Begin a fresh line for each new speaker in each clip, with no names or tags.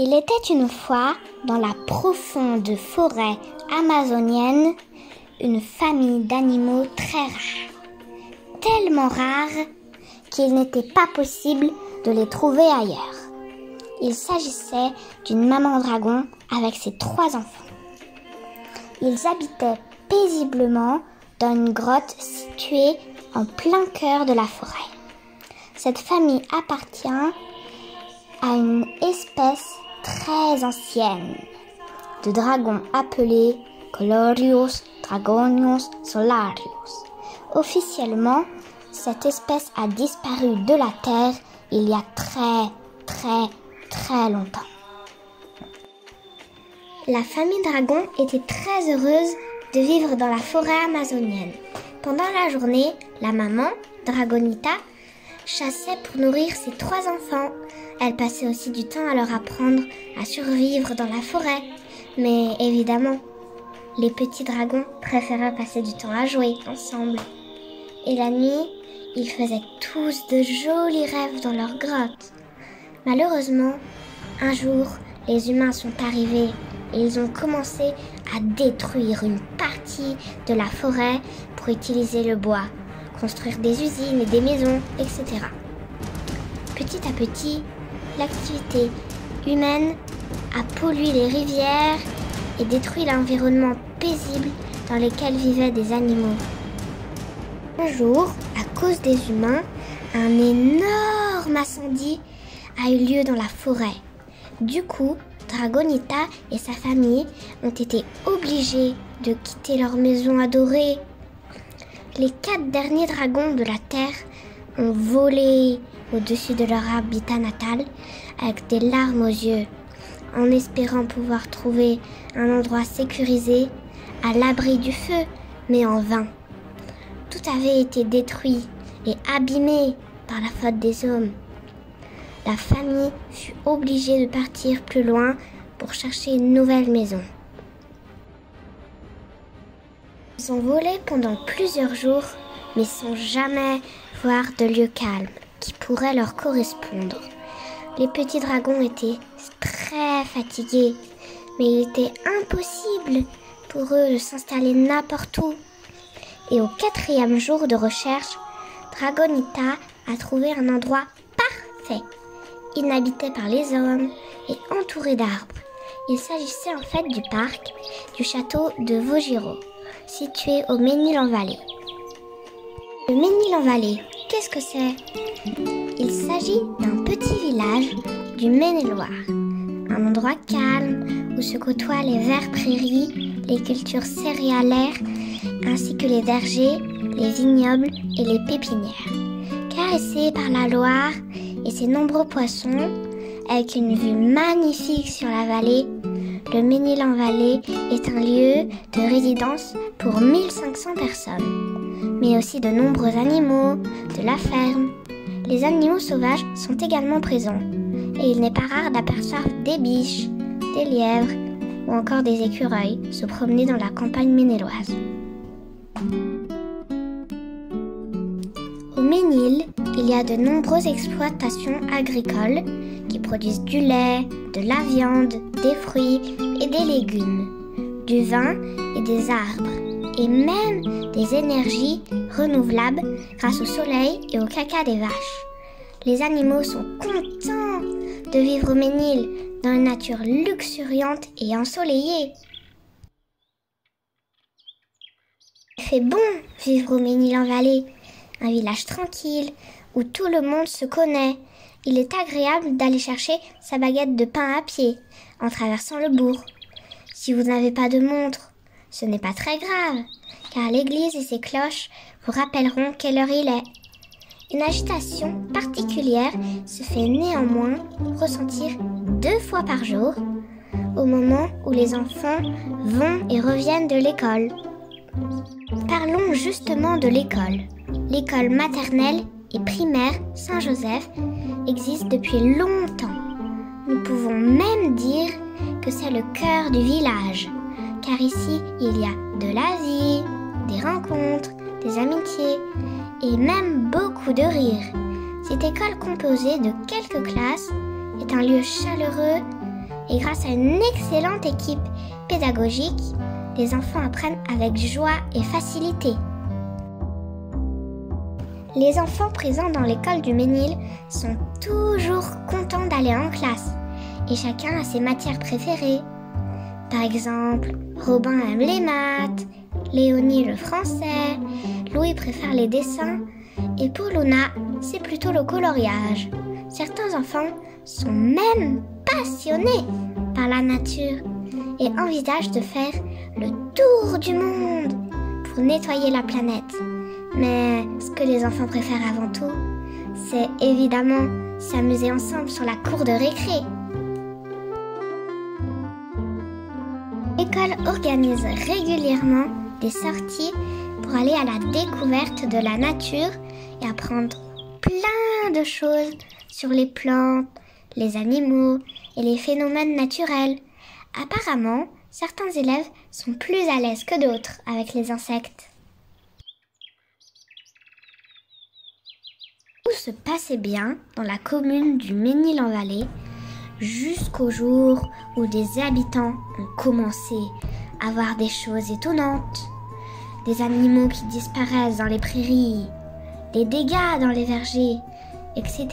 Il était une fois, dans la profonde forêt amazonienne, une famille d'animaux très rares. Tellement rares qu'il n'était pas possible de les trouver ailleurs. Il s'agissait d'une maman dragon avec ses 3 enfants. Ils habitaient paisiblement dans une grotte située en plein cœur de la forêt. Cette famille appartient à une espèce très ancienne de dragons appelés Colorius Dragonius Solarius. Officiellement, cette espèce a disparu de la Terre il y a très longtemps. La famille dragon était très heureuse de vivre dans la forêt amazonienne. Pendant la journée, la maman, Dragonita, chassait pour nourrir ses 3 enfants. Elle passait aussi du temps à leur apprendre à survivre dans la forêt. Mais évidemment, les petits dragons préféraient passer du temps à jouer ensemble. Et la nuit, ils faisaient tous de jolis rêves dans leur grotte. Malheureusement, un jour, les humains sont arrivés et ils ont commencé à détruire une partie de la forêt pour utiliser le bois, construire des usines et des maisons, etc. Petit à petit, l'activité humaine a pollué les rivières et détruit l'environnement paisible dans lequel vivaient des animaux. Un jour, à cause des humains, un énorme incendie a eu lieu dans la forêt. Du coup, Dragonita et sa famille ont été obligés de quitter leur maison adorée. Les 4 derniers dragons de la terre ont volé au-dessus de leur habitat natal avec des larmes aux yeux, en espérant pouvoir trouver un endroit sécurisé à l'abri du feu, mais en vain. Tout avait été détruit et abîmé par la faute des hommes. La famille fut obligée de partir plus loin pour chercher une nouvelle maison. Ils ont volé pendant plusieurs jours, mais sans jamais voir de lieu calme qui pourrait leur correspondre. Les petits dragons étaient très fatigués, mais il était impossible pour eux de s'installer n'importe où. Et au 4e jour de recherche, Dragonita a trouvé un endroit parfait, inhabité par les hommes et entouré d'arbres. Il s'agissait en fait du parc du château de Vogiro, situé au Ménil-en-Vallée. Le Ménil-en-Vallée, qu'est-ce que c'est ? Il s'agit d'un petit village du Maine-et-Loire, un endroit calme où se côtoient les verts prairies, les cultures céréalières, ainsi que les vergers, les vignobles et les pépinières. Caressé par la Loire et ses nombreux poissons, avec une vue magnifique sur la vallée, le Ménil-en-Vallée est un lieu de résidence pour 1500 personnes, mais aussi de nombreux animaux, de la ferme. Les animaux sauvages sont également présents, et il n'est pas rare d'apercevoir des biches, des lièvres ou encore des écureuils se promener dans la campagne ménéloise. Au Ménil, il y a de nombreuses exploitations agricoles qui produisent du lait, de la viande, des fruits et des légumes, du vin et des arbres, et même des énergies renouvelables grâce au soleil et au caca des vaches. Les animaux sont contents de vivre au Ménil dans une nature luxuriante et ensoleillée. Il fait bon vivre au Ménil-en-Vallée, un village tranquille où tout le monde se connaît. Il est agréable d'aller chercher sa baguette de pain à pied en traversant le bourg. Si vous n'avez pas de montre, ce n'est pas très grave, car l'église et ses cloches vous rappelleront quelle heure il est. Une agitation particulière se fait néanmoins ressentir 2 fois par jour, au moment où les enfants vont et reviennent de l'école. Parlons justement de l'école. L'école maternelle et primaire Saint-Joseph existe depuis longtemps. Nous pouvons même dire que c'est le cœur du village, car ici il y a de la vie, des rencontres, des amitiés et même beaucoup de rire. Cette école composée de quelques classes est un lieu chaleureux et grâce à une excellente équipe pédagogique, les enfants apprennent avec joie et facilité. Les enfants présents dans l'école du Ménil sont toujours contents d'aller en classe et chacun a ses matières préférées. Par exemple, Robin aime les maths, Léonie le français, Louis préfère les dessins et pour Luna, c'est plutôt le coloriage. Certains enfants sont même passionnés par la nature et envisagent de faire le tour du monde pour nettoyer la planète. Mais ce que les enfants préfèrent avant tout, c'est évidemment s'amuser ensemble sur la cour de récré. L'école organise régulièrement des sorties pour aller à la découverte de la nature et apprendre plein de choses sur les plantes, les animaux et les phénomènes naturels. Apparemment, certains élèves sont plus à l'aise que d'autres avec les insectes. Tout se passait bien dans la commune du Ménil-en-Vallée jusqu'au jour où des habitants ont commencé à voir des choses étonnantes. Des animaux qui disparaissent dans les prairies, des dégâts dans les vergers, etc.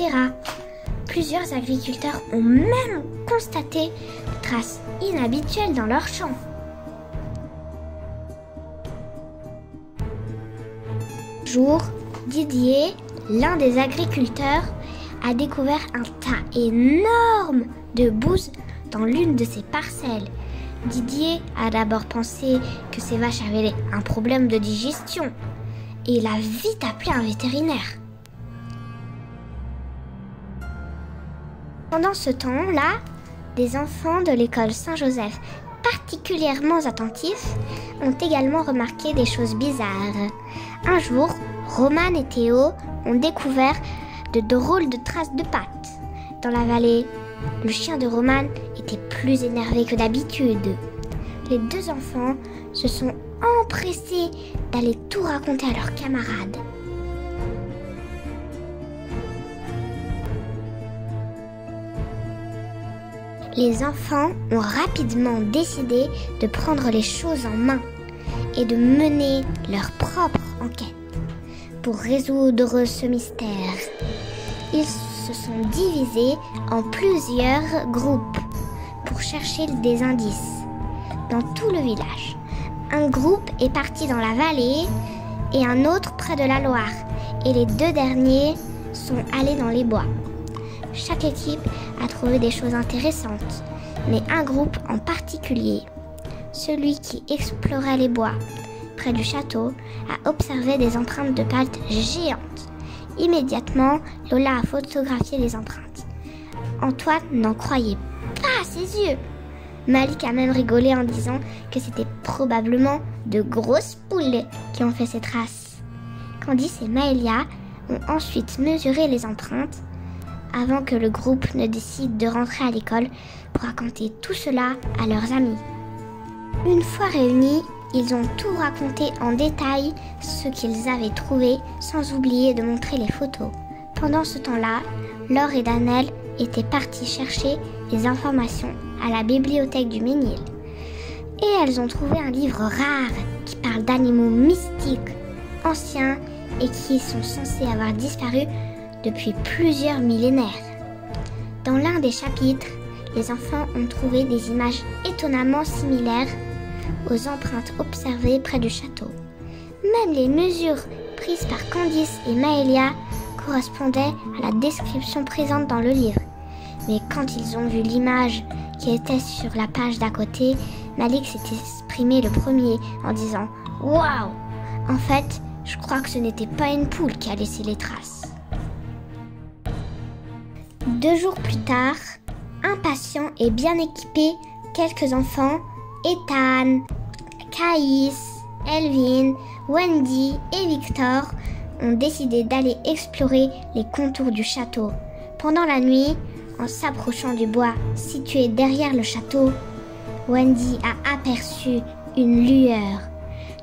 Plusieurs agriculteurs ont même constaté des traces inhabituelles dans leurs champs. Un jour, Didier, l'un des agriculteurs, a découvert un tas énorme de bouse dans l'une de ses parcelles. Didier a d'abord pensé que ses vaches avaient un problème de digestion et il a vite appelé un vétérinaire. Pendant ce temps-là, des enfants de l'école Saint-Joseph particulièrement attentifs ont également remarqué des choses bizarres. Un jour, Roman et Théo ont découvert de drôles de traces de pattes. Dans la vallée, le chien de Roman était plus énervé que d'habitude. Les deux enfants se sont empressés d'aller tout raconter à leurs camarades. Les enfants ont rapidement décidé de prendre les choses en main et de mener leur propre enquête pour résoudre ce mystère. Ils se sont divisés en plusieurs groupes pour chercher des indices dans tout le village. Un groupe est parti dans la vallée et un autre près de la Loire, et les deux derniers sont allés dans les bois. Chaque équipe a trouvé des choses intéressantes, mais un groupe en particulier, celui qui explorait les bois près du château, a observé des empreintes de pattes géantes. Immédiatement, Lola a photographié les empreintes. Antoine n'en croyait pas à ses yeux. Malik a même rigolé en disant que c'était probablement de grosses poules qui ont fait ces traces. Candice et Maëlia ont ensuite mesuré les empreintes avant que le groupe ne décide de rentrer à l'école pour raconter tout cela à leurs amis. Une fois réunis, ils ont tout raconté en détail ce qu'ils avaient trouvé, sans oublier de montrer les photos. Pendant ce temps-là, Laure et Daniel étaient partis chercher des informations à la bibliothèque du Ménil. Et elles ont trouvé un livre rare qui parle d'animaux mystiques, anciens et qui sont censés avoir disparu depuis plusieurs millénaires. Dans l'un des chapitres, les enfants ont trouvé des images étonnamment similaires aux empreintes observées près du château. Même les mesures prises par Candice et Maëlia correspondaient à la description présente dans le livre. Mais quand ils ont vu l'image qui était sur la page d'à côté, Malik s'est exprimé le premier en disant « Waouh ! En fait, je crois que ce n'était pas une poule qui a laissé les traces. » 2 jours plus tard, impatients et bien équipés, quelques enfants, Ethan, Caïs, Elvin, Wendy et Victor, ont décidé d'aller explorer les contours du château. Pendant la nuit, en s'approchant du bois situé derrière le château, Wendy a aperçu une lueur.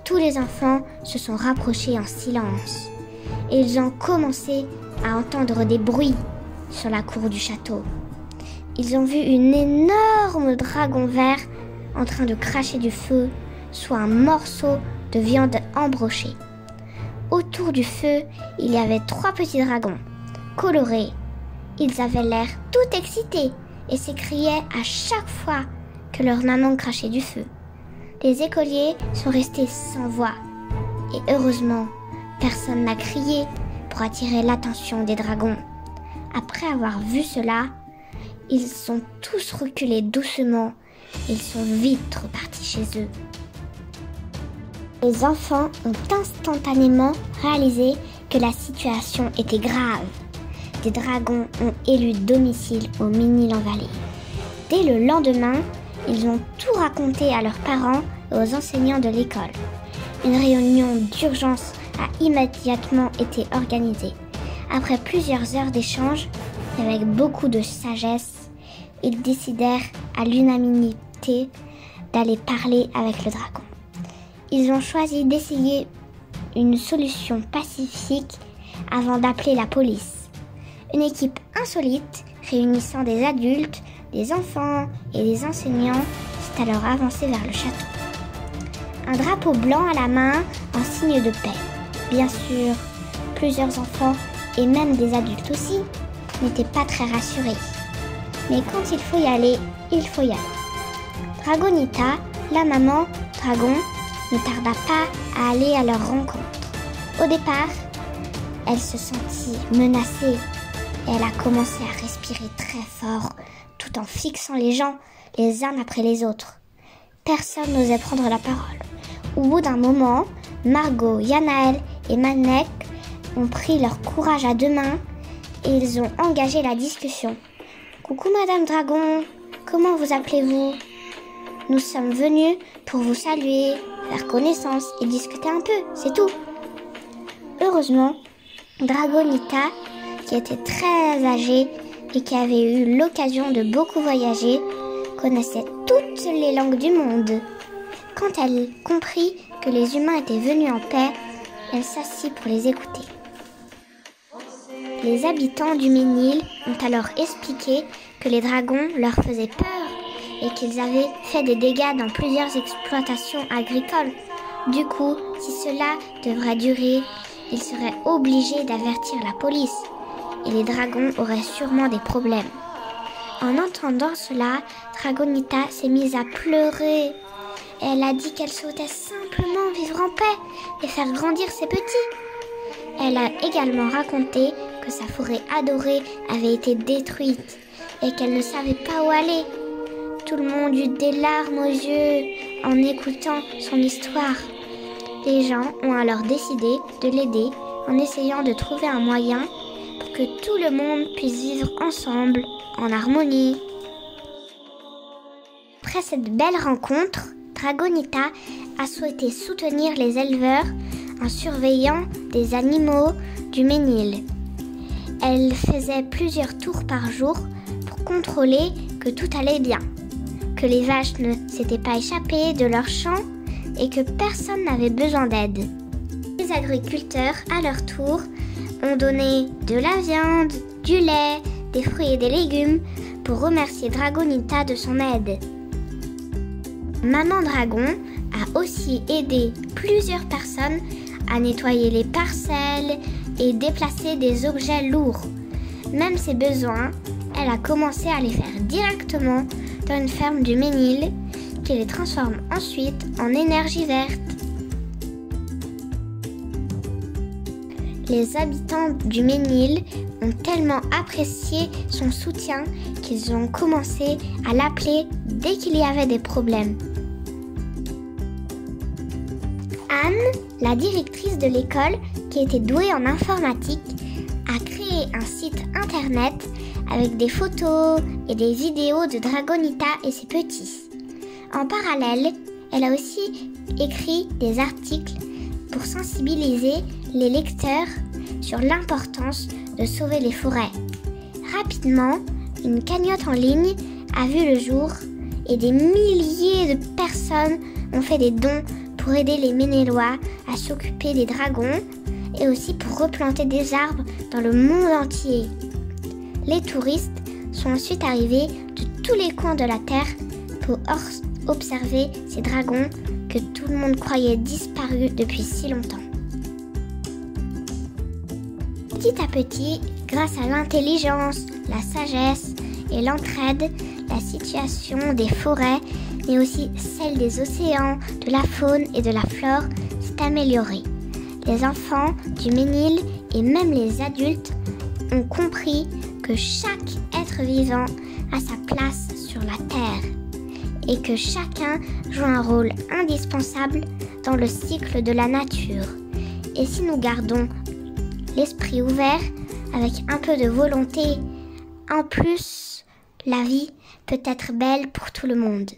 Tous les enfants se sont rapprochés en silence et ils ont commencé à entendre des bruits sur la cour du château. ils ont vu une énorme dragon vert en train de cracher du feu, soit un morceau de viande embrochée. Autour du feu, il y avait 3 petits dragons, colorés. Ils avaient l'air tout excités et s'écriaient à chaque fois que leur maman crachait du feu. Les écoliers sont restés sans voix. Et heureusement, personne n'a crié pour attirer l'attention des dragons. Après avoir vu cela, ils sont tous reculés doucement. Ils sont vite repartis chez eux. Les enfants ont instantanément réalisé que la situation était grave. Des dragons ont élu domicile au Ménil-en-Vallée. Dès le lendemain, ils ont tout raconté à leurs parents et aux enseignants de l'école. Une réunion d'urgence a immédiatement été organisée. Après plusieurs heures d'échanges, et avec beaucoup de sagesse, ils décidèrent à l'unanimité d'aller parler avec le dragon. Ils ont choisi d'essayer une solution pacifique avant d'appeler la police. Une équipe insolite réunissant des adultes, des enfants et des enseignants s'est alors avancée vers le château. Un drapeau blanc à la main en signe de paix. Bien sûr, plusieurs enfants et même des adultes aussi n'étaient pas très rassurés. Mais quand il faut y aller, il faut y aller. Dragonita, la maman dragon, ne tarda pas à aller à leur rencontre. Au départ, elle se sentit menacée et elle a commencé à respirer très fort tout en fixant les gens les uns après les autres. Personne n'osait prendre la parole. Au bout d'un moment, Margot, Yanaël et Manek ont pris leur courage à 2 mains et ils ont engagé la discussion. « Coucou Madame Dragon, comment vous appelez-vous ? Nous sommes venus pour vous saluer, faire connaissance et discuter un peu, c'est tout. » Heureusement, Dragonita, qui était très âgée et qui avait eu l'occasion de beaucoup voyager, connaissait toutes les langues du monde. Quand elle comprit que les humains étaient venus en paix, elle s'assit pour les écouter. Les habitants du Ménil ont alors expliqué que les dragons leur faisaient peur et qu'ils avaient fait des dégâts dans plusieurs exploitations agricoles. Du coup, si cela devrait durer, ils seraient obligés d'avertir la police et les dragons auraient sûrement des problèmes. En entendant cela, Dragonita s'est mise à pleurer. Elle a dit qu'elle souhaitait simplement vivre en paix et faire grandir ses petits. Elle a également raconté que sa forêt adorée avait été détruite et qu'elle ne savait pas où aller. Tout le monde eut des larmes aux yeux en écoutant son histoire. Les gens ont alors décidé de l'aider en essayant de trouver un moyen pour que tout le monde puisse vivre ensemble, en harmonie. Après cette belle rencontre, Dragonita a souhaité soutenir les éleveurs en surveillant des animaux du Ménil. Elle faisait plusieurs tours par jour pour contrôler que tout allait bien, que les vaches ne s'étaient pas échappées de leur champ et que personne n'avait besoin d'aide. Les agriculteurs, à leur tour, ont donné de la viande, du lait, des fruits et des légumes pour remercier Dragonita de son aide. Maman Dragon a aussi aidé plusieurs personnes à nettoyer les parcelles et déplacer des objets lourds. Même ses besoins, elle a commencé à les faire directement dans une ferme du Ménil qui les transforme ensuite en énergie verte. Les habitants du Ménil ont tellement apprécié son soutien qu'ils ont commencé à l'appeler dès qu'il y avait des problèmes. Anne, la directrice de l'école, qui était douée en informatique, a créé un site internet avec des photos et des vidéos de Dragonita et ses petits. En parallèle, elle a aussi écrit des articles pour sensibiliser les lecteurs sur l'importance de sauver les forêts. Rapidement, une cagnotte en ligne a vu le jour et des milliers de personnes ont fait des dons pour aider les Ménélois à s'occuper des dragons et aussi pour replanter des arbres dans le monde entier. Les touristes sont ensuite arrivés de tous les coins de la Terre pour observer ces dragons que tout le monde croyait disparus depuis si longtemps. Petit à petit, grâce à l'intelligence, la sagesse et l'entraide, la situation des forêts, mais aussi celle des océans, de la faune et de la flore, s'est améliorée. Les enfants du Ménil et même les adultes ont compris que chaque être vivant a sa place sur la Terre et que chacun joue un rôle indispensable dans le cycle de la nature. Et si nous gardons l'esprit ouvert avec un peu de volonté, en plus, la vie peut être belle pour tout le monde.